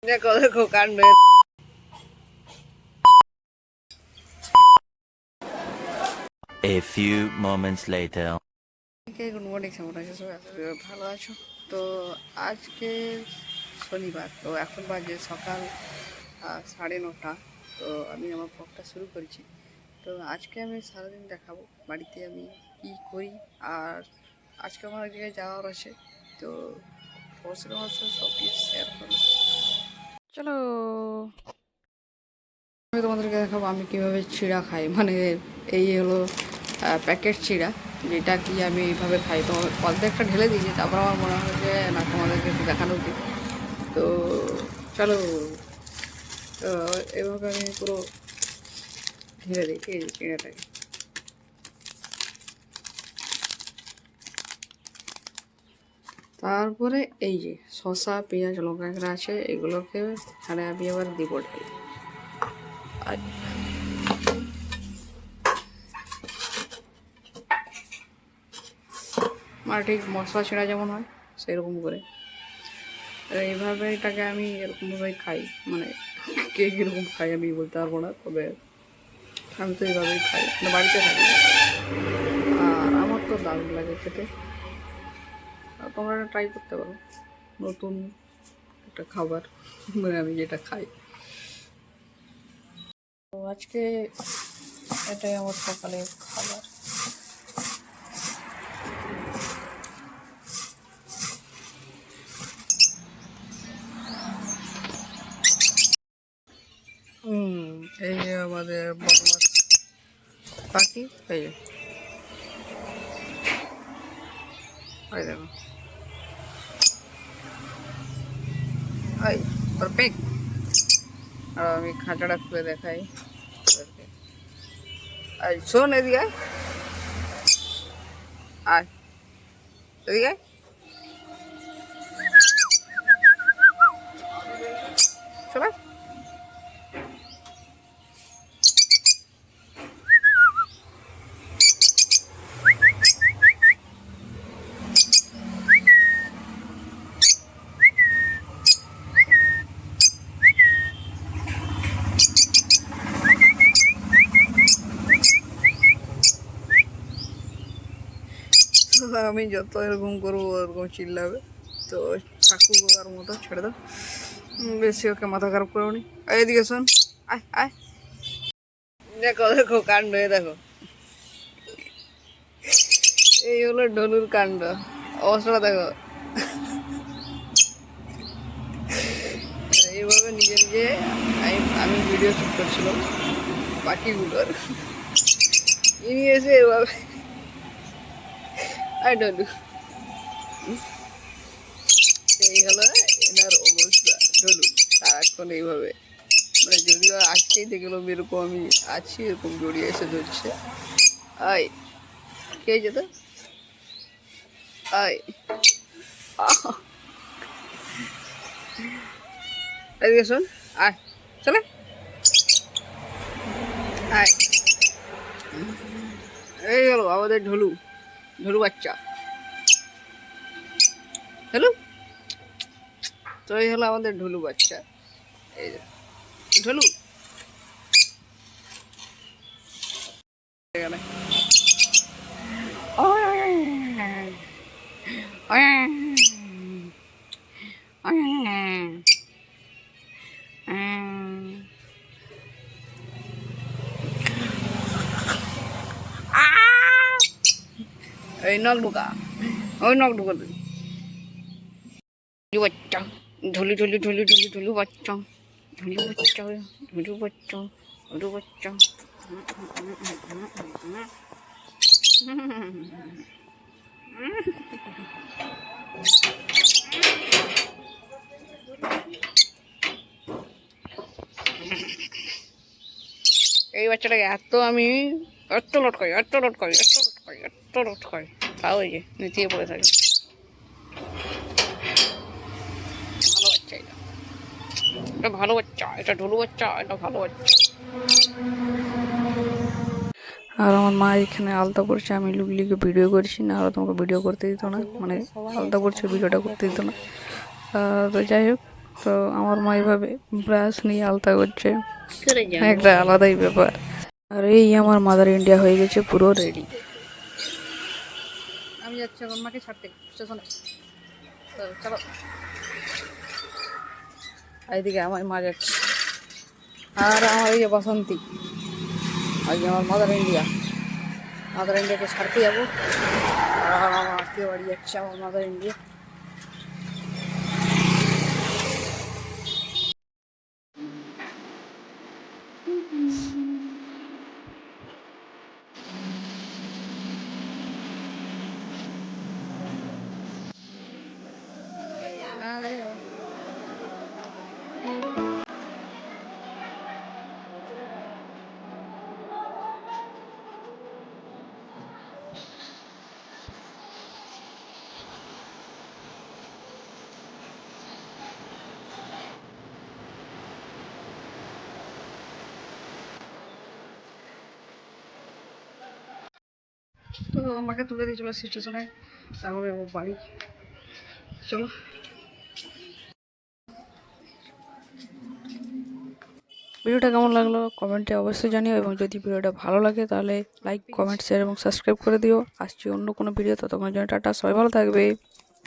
দেখো দেখো কাণ্ড। A few moments later. Good morning, কেমন আছো সবাই? ভালো আছো তো? আজকে শনিবার, তো এখন বাজে সকাল 9:30। তো আমি আমার ব্লগটা শুরু করেছি। তো আজকে আমি সারাদিন দেখাবো বাড়িতে আমি কি করি। আর আজকে আমার এক জায়গায় যাওয়ার আছে, তো আমার সাথে সব কিছু শেয়ার করবো। চলো, আমি তোমাদেরকে দেখাবো আমি কীভাবে চিড়া খাই। মানে এই হলো প্যাকেট চিড়া, যেটা কি আমি এইভাবে খাই। তো অর্ধেকটা ঢেলে দিয়েছি, তারপর আমার মনে হয় যে না, তোমাদেরকে একটু দেখানো উচিত। তো চলো, তো এভাবে আমি পুরো ঢেলে দিই, ঠিক আছে চিড়াটাকে। তারপরে এই যে শসা, পেঁয়াজ, লঙ্কা এখানে আছে, এগুলোকে এখানে আমি আবার দিব ঢেলে। আর মানে ঠিক মশলা ছেঁড়া যেমন হয় সেরকম করে এইভাবে এটাকে আমি এরকমভাবেই খাই। মানে কে কীরকম খাই আমি বলতে পারবো না, তবে আমি তো এইভাবেই খাই, মানে বাড়িতে থাকি। আর আমার তো দারুণ লাগে খেতে। আর তোমরা এটা ট্রাই করতে পারো, নতুন একটা খাবার, মানে আমি যেটা খাই। তো আজকে এটাই আমার সকালের খাবার। এই যে আমাদের বদমাস পাখি, এই যে ওই দেখো, ওই ওর পেক। আর আমি খাঁচাটা খুলে দেখাই ওদেরকে। এই শোন, এদিকে আয়, আয় এদিকে আয়। চলে আমি যত এরকম করবো ওরকম চিল্লাবে। তো চাকু গোয়ার মতো ছেড়ে দাও, বেশি ওকে মাথা খারাপ করবো নি। এইদিকে শোন, আয় আয়। দেখো দেখো কাণ্ড, এ দেখো, এই হলো ঢোলুর কাণ্ড। অবস্থাটা দেখো, এইভাবে নিজে নিজে আমি ভিডিও শ্যুট করছিলাম পাখিগুলোর, ইনি এসে এভাবে আই ঢোলু। এই হলো এনার অবস্থা, ঢোলু সারাক্ষণ এইভাবে, মানে যদিও আজকেই দেখলো এরকম আমি আছি, এরকম জড়িয়ে এসে ধরছে। আয় কে যেত, আয় এদিকে শোন, আয় চলে আয়। এই হলো আমাদের ঢোলু, ঢোলু বাচ্চা, ঢোলু। তো এই হলো আমাদের ঢোলু বাচ্চা, এই যে ঢোলু। এখানে এই নখ ঢুকা, ওই নখ ঢুকা তুই বাচ্চা, ঢুলি ঢুলি ঢুলি ঢুলি ঢুলু বাচ্চা, ঢুলু বাচ্চা, ঢুলু বাচ্চা, ঢুলু বাচ্চা। এই বাচ্চাটাকে আমি এত লটকাই, এত লটকাই, এত লটকাই, এত লটকাই, তাও এই যে নিচে পড়ে থাকে। ভালো বাচ্চা এটা, এটা ভালো বাচ্চা, এটা ঢোলু বাচ্চা, এটা ভালো বাচ্চা। আর আমার মা এখানে আলতা পড়ছে, আমি লুকলিকে ভিডিও করছি না, আর তোমাকে ভিডিও করতে দিত না, মানে আলতা পড়ছে ভিডিওটা করতে দিত না। তো যাই হোক, তো আমার মা এইভাবে ব্রাশ নিয়ে আলতা করছে, করে যাবো একটা আলাদাই ব্যাপার। আর এই আমার মাদার ইন্ডিয়া হয়ে গেছে পুরো রেডি। আমি যাচ্ছি এখন মাকে ছাড়তে স্টেশনে। তো চলো, এইদিকে আমার মা যাচ্ছে, আর আমার এই যে বসন্তী, আর যে আমার মাদার ইন্ডিয়াকে ছাড়তে যাবো। আর আমার আত্মীয় বাড়ি যাচ্ছে আমার মাদার ইন্ডিয়া। তো আমাকে তুলে দিয়ে চলে আসছি স্টেশনে, তারপরে ও বাড়ি। চলো, ভিডিওটা কেমন লাগলো কমেন্টে অবশ্যই জানিও, এবং যদি ভিডিওটা ভালো লাগে তাহলে লাইক, কমেন্ট, শেয়ার এবং সাবস্ক্রাইব করে দিও। আসছি অন্য কোনো ভিডিও, ততক্ষণের জন্য টাটা, সবাই ভালো থাকবে।